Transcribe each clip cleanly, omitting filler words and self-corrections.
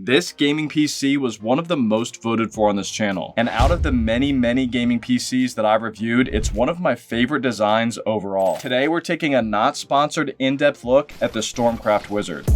This gaming PC was one of the most voted for on this channel, and out of the many gaming PCs that I've reviewed, it's one of my favorite designs overall. Today we're taking a not sponsored in-depth look at the Stormcraft Wizard.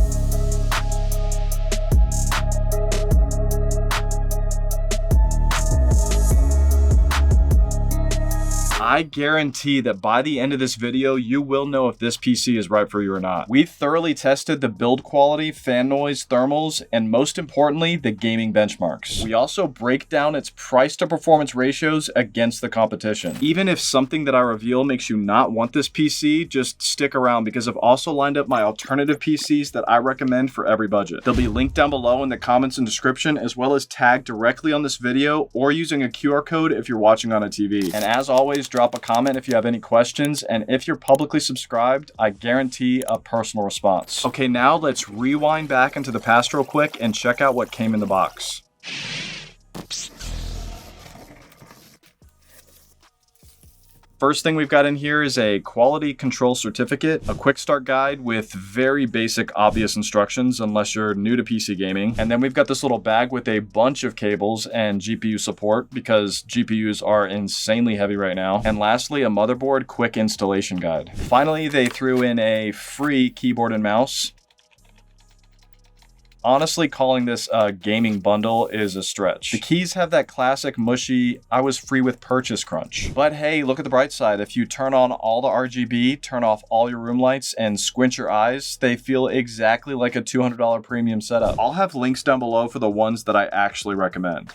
I guarantee that by the end of this video, you will know if this PC is right for you or not. We've thoroughly tested the build quality, fan noise, thermals, and most importantly, the gaming benchmarks. We also break down its price to performance ratios against the competition. Even if something that I reveal makes you not want this PC, just stick around because I've also lined up my alternative PCs that I recommend for every budget. They'll be linked down below in the comments and description, as well as tagged directly on this video or using a QR code if you're watching on a TV. And as always, drop a comment if you have any questions, and if you're publicly subscribed, I guarantee a personal response. Okay, now let's rewind back into the past real quick and check out what came in the box. First thing we've got in here is a quality control certificate, a quick start guide with very basic obvious instructions unless you're new to PC gaming. And then we've got this little bag with a bunch of cables and GPU support because GPUs are insanely heavy right now. And lastly, a motherboard quick installation guide. Finally, they threw in a free keyboard and mouse. Honestly, calling this a gaming bundle is a stretch. The keys have that classic mushy, I was free with purchase crunch. But hey, look at the bright side. If you turn on all the RGB, turn off all your room lights, and squint your eyes, they feel exactly like a $200 premium setup. I'll have links down below for the ones that I actually recommend.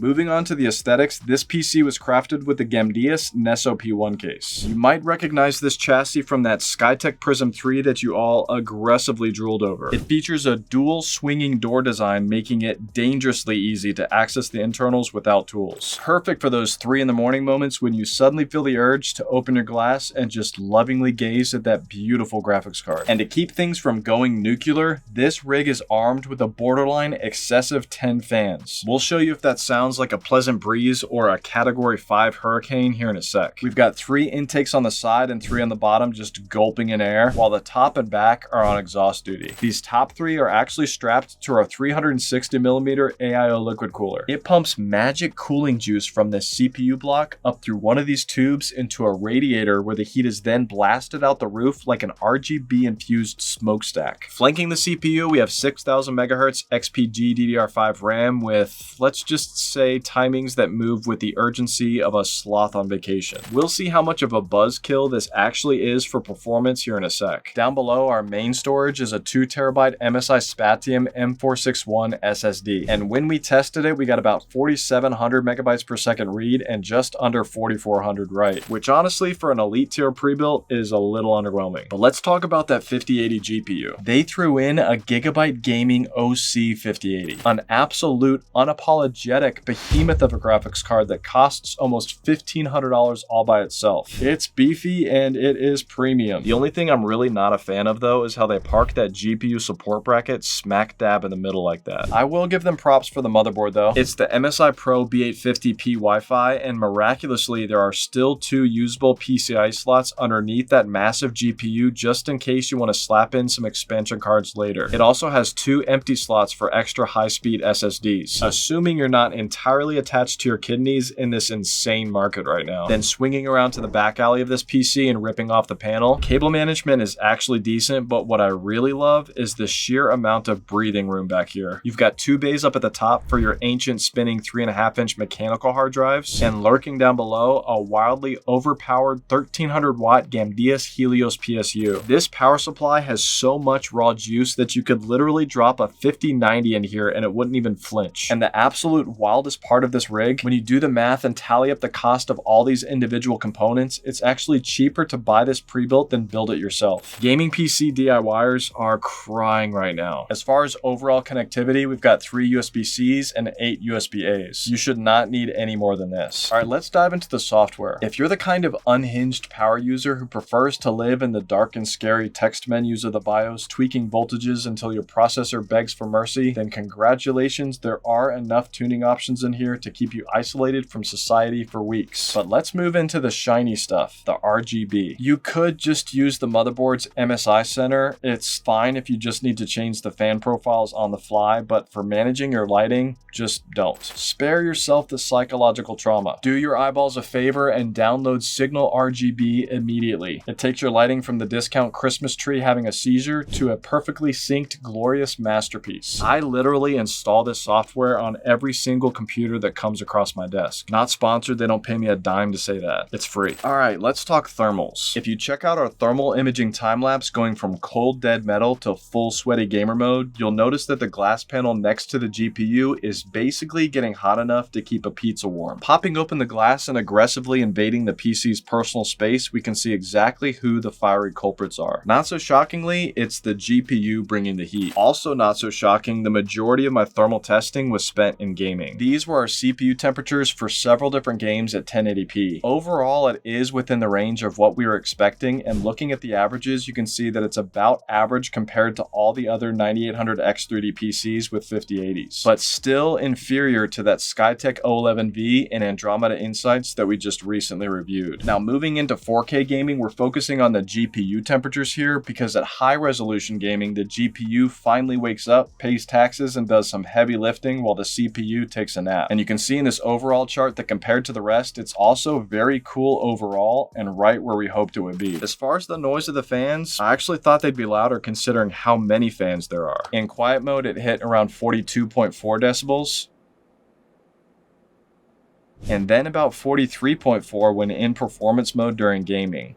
Moving on to the aesthetics, this PC was crafted with the Gamdias Neso P1 case. You might recognize this chassis from that Skytech Prism 3 that you all aggressively drooled over. It features a dual swinging door design, making it dangerously easy to access the internals without tools. Perfect for those 3 in the morning moments when you suddenly feel the urge to open your glass and just lovingly gaze at that beautiful graphics card. And to keep things from going nuclear, this rig is armed with a borderline excessive 10 fans. We'll show you if that sounds like a pleasant breeze or a category 5 hurricane here in a sec. We've got 3 intakes on the side and 3 on the bottom just gulping in air, while the top and back are on exhaust duty. These top 3 are actually strapped to our 360mm AIO liquid cooler. It pumps magic cooling juice from the CPU block up through one of these tubes into a radiator where the heat is then blasted out the roof like an RGB infused smokestack. Flanking the CPU, we have 6000 MHz XPG DDR5 RAM with, let's just say, timings that move with the urgency of a sloth on vacation. We'll see how much of a buzzkill this actually is for performance here in a sec. Down below, our main storage is a 2TB MSI Spatium M461 SSD. And when we tested it, we got about 4700 megabytes per second read and just under 4400 write, which honestly for an elite tier pre-built is a little underwhelming. But let's talk about that 5080 GPU. They threw in a Gigabyte Gaming OC 5080, an absolute unapologetic behemoth of a graphics card that costs almost $1,500 all by itself. It's beefy and it is premium. The only thing I'm really not a fan of though is how they park that GPU support bracket smack dab in the middle like that. I will give them props for the motherboard though. It's the MSI Pro B850P Wi-Fi, and miraculously there are still 2 usable PCIe slots underneath that massive GPU just in case you want to slap in some expansion cards later. It also has 2 empty slots for extra high-speed SSDs, assuming you're not entirely attached to your kidneys in this insane market right now. Then swinging around to the back alley of this PC and ripping off the panel, cable management is actually decent, but what I really love is the sheer amount of breathing room back here. You've got 2 bays up at the top for your ancient spinning 3.5-inch mechanical hard drives, and lurking down below, a wildly overpowered 1300 watt Gamdias Helios PSU. This power supply has so much raw juice that you could literally drop a 5090 in here and it wouldn't even flinch. And the absolute wildest as part of this rig. When you do the math and tally up the cost of all these individual components, it's actually cheaper to buy this pre-built than build it yourself. Gaming PC DIYers are crying right now. As far as overall connectivity, we've got 3 USB-Cs and 8 USB-As. You should not need any more than this. All right, let's dive into the software. If you're the kind of unhinged power user who prefers to live in the dark and scary text menus of the BIOS, tweaking voltages until your processor begs for mercy, then congratulations, there are enough tuning options in here to keep you isolated from society for weeks. But let's move into the shiny stuff, the RGB. You could just use the motherboard's MSI center. It's fine if you just need to change the fan profiles on the fly, but for managing your lighting, just don't. Spare yourself the psychological trauma. Do your eyeballs a favor and download Signal RGB immediately. It takes your lighting from the discount Christmas tree having a seizure to a perfectly synced, glorious masterpiece. I literally install this software on every single computer that comes across my desk. Not sponsored, they don't pay me a dime to say that. It's free. All right, let's talk thermals. If you check out our thermal imaging time-lapse going from cold dead metal to full sweaty gamer mode, you'll notice that the glass panel next to the GPU is basically getting hot enough to keep a pizza warm. Popping open the glass and aggressively invading the PC's personal space, we can see exactly who the fiery culprits are. Not so shockingly, it's the GPU bringing the heat. Also not so shocking, the majority of my thermal testing was spent in gaming. These were our CPU temperatures for several different games at 1080p. Overall, it is within the range of what we were expecting, and looking at the averages, you can see that it's about average compared to all the other 9800 X3D PCs with 5080s, but still inferior to that Skytech O11V and Andromeda Insights that we just recently reviewed. Now, moving into 4K gaming, we're focusing on the GPU temperatures here because at high resolution gaming, the GPU finally wakes up, pays taxes, and does some heavy lifting while the CPU takes a nap. And you can see in this overall chart that compared to the rest, it's also very cool overall and right where we hoped it would be. As far as the noise of the fans, I actually thought they'd be louder considering how many fans there are. In quiet mode, it hit around 42.4 decibels. And then about 43.4 when in performance mode during gaming.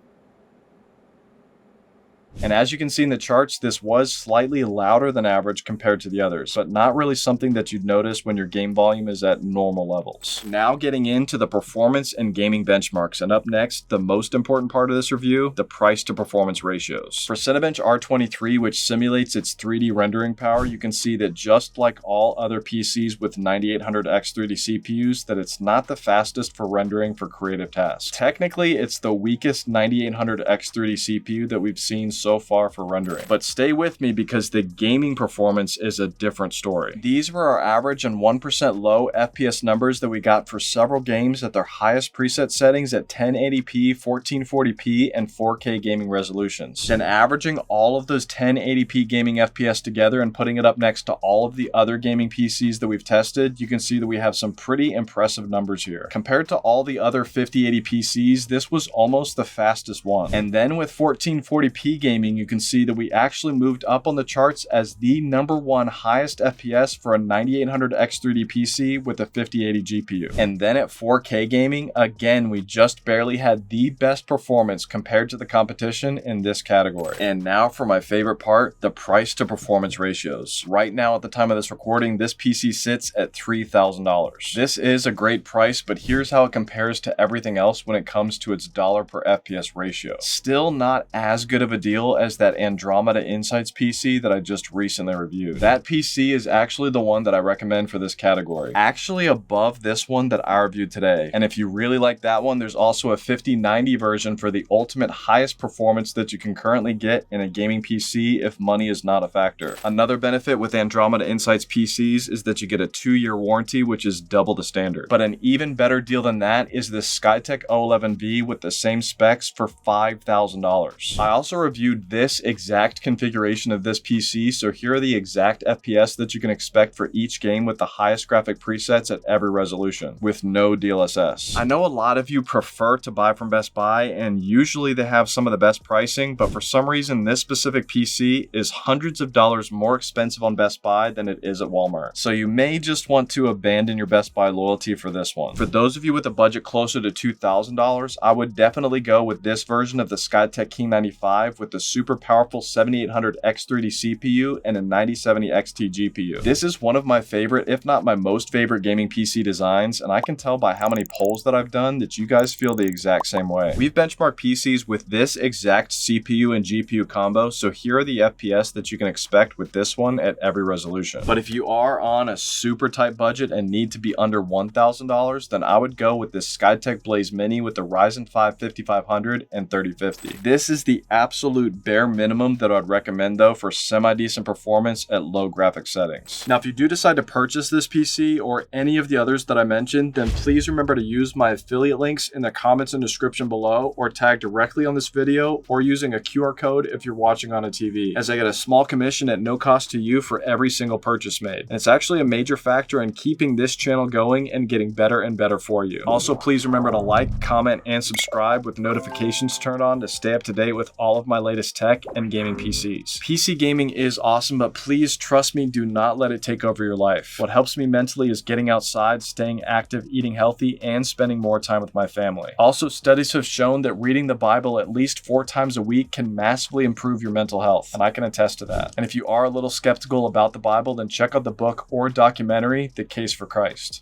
And as you can see in the charts, this was slightly louder than average compared to the others, but not really something that you'd notice when your game volume is at normal levels. Now getting into the performance and gaming benchmarks, and up next, the most important part of this review, the price to performance ratios. For Cinebench R23, which simulates its 3D rendering power, you can see that just like all other PCs with 9800 X3D CPUs, that it's not the fastest for rendering for creative tasks. Technically, it's the weakest 9800 X3D CPU that we've seen so far for rendering. But stay with me because the gaming performance is a different story. These were our average and 1% low FPS numbers that we got for several games at their highest preset settings at 1080p, 1440p, and 4K gaming resolutions. Then averaging all of those 1080p gaming FPS together and putting it up next to all of the other gaming PCs that we've tested, you can see that we have some pretty impressive numbers here. Compared to all the other 5080 PCs, this was almost the fastest one. And then with 1440p gaming, you can see that we actually moved up on the charts as the #1 highest FPS for a 9800 X3D PC with a 5080 GPU. And then at 4K gaming, again, we just barely had the best performance compared to the competition in this category. And now for my favorite part, the price to performance ratios. Right now at the time of this recording, this PC sits at $3,000. This is a great price, but here's how it compares to everything else when it comes to its dollar per FPS ratio. Still not as good of a deal as that Andromeda Insights PC that I just recently reviewed. That PC is actually the one that I recommend for this category. Actually above this one that I reviewed today. And if you really like that one, there's also a 5090 version for the ultimate highest performance that you can currently get in a gaming PC if money is not a factor. Another benefit with Andromeda Insights PCs is that you get a 2-year warranty, which is double the standard. But an even better deal than that is the Skytech O11V with the same specs for $5,000. I also reviewed this exact configuration of this PC, so here are the exact FPS that you can expect for each game with the highest graphic presets at every resolution, with no DLSS. I know a lot of you prefer to buy from Best Buy, and usually they have some of the best pricing, but for some reason this specific PC is hundreds of dollars more expensive on Best Buy than it is at Walmart. So you may just want to abandon your Best Buy loyalty for this one. For those of you with a budget closer to $2,000, I would definitely go with this version of the Skytech King 95 with the super powerful 7800 X3D CPU and a 9070 XT GPU. This is one of my favorite, if not my most favorite gaming PC designs, and I can tell by how many polls that I've done that you guys feel the exact same way. We've benchmarked PCs with this exact CPU and GPU combo, so here are the FPS that you can expect with this one at every resolution. But if you are on a super tight budget and need to be under $1,000, then I would go with this Skytech Blaze Mini with the Ryzen 5 5500 and 3050. This is the absolute bare minimum that I'd recommend though for semi-decent performance at low graphic settings. Now, if you do decide to purchase this PC or any of the others that I mentioned, then please remember to use my affiliate links in the comments and description below, or tag directly on this video, or using a QR code if you're watching on a TV, as I get a small commission at no cost to you for every single purchase made. And it's actually a major factor in keeping this channel going and getting better and better for you. Also, please remember to like, comment, and subscribe with notifications turned on to stay up to date with all of my latest tech and gaming PCs. PC gaming is awesome, but please trust me, do not let it take over your life. What helps me mentally is getting outside, staying active, eating healthy, and spending more time with my family. Also, studies have shown that reading the Bible at least 4 times a week can massively improve your mental health, and I can attest to that. And if you are a little skeptical about the Bible, then check out the book or documentary, The Case for Christ.